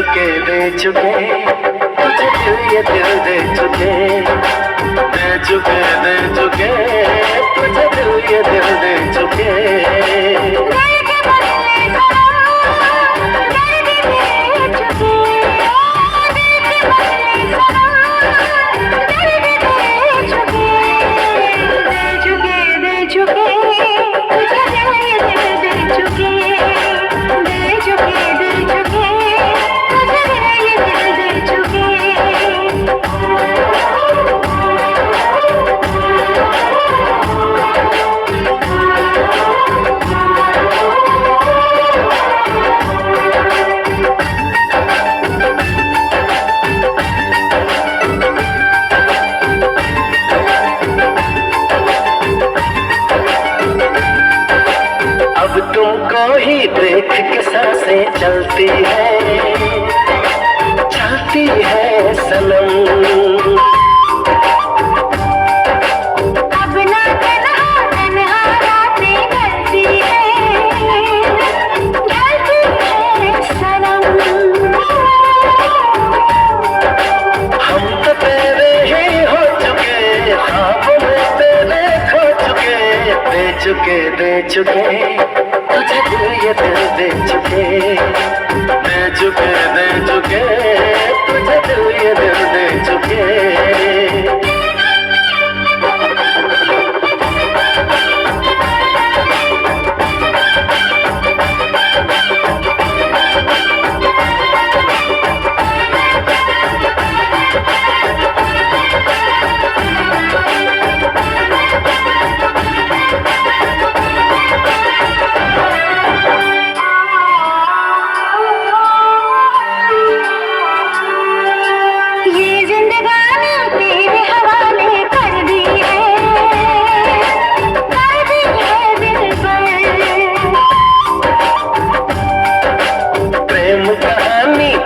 चुके तुझे दिल ये दिल दे चुके दे चुके तुझे दिल ये दिल दे चुके। अब तुमको ही देख के सांसें चलती है सनम। अब ना तन्हा रातें ढलती है सनम। हम तो तेरे ही हो चुके, ख्वाबों में तेरे खो चुके, दे चुके तुझे दिल ये दिल दे चुके तुझे दिल ये दिल दे चुके।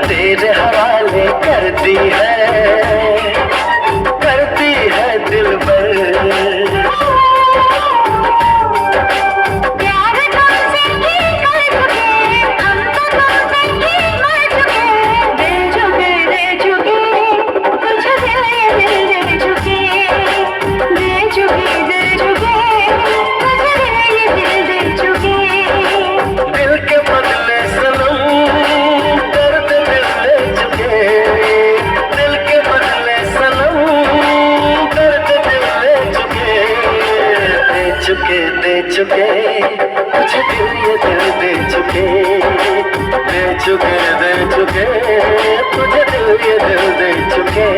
तेरे हवाले कर दी है दिल भर। प्यार तुमसे ही कर चुके, हम तो तुमसे ही मर चुके, दे चुके तुझे दिल ये दिल दे चुके, दे चुके तुझे दिल ये दिल दे चुके। दिल के बदले सनम दर्द दिल दे चुके, दिल के बदले सनम दर्द दिल दे चुके, दे चुके तुझे दिल ये दिल दे चुके, दे चुके तुझे दिल ये दिल दे चुके।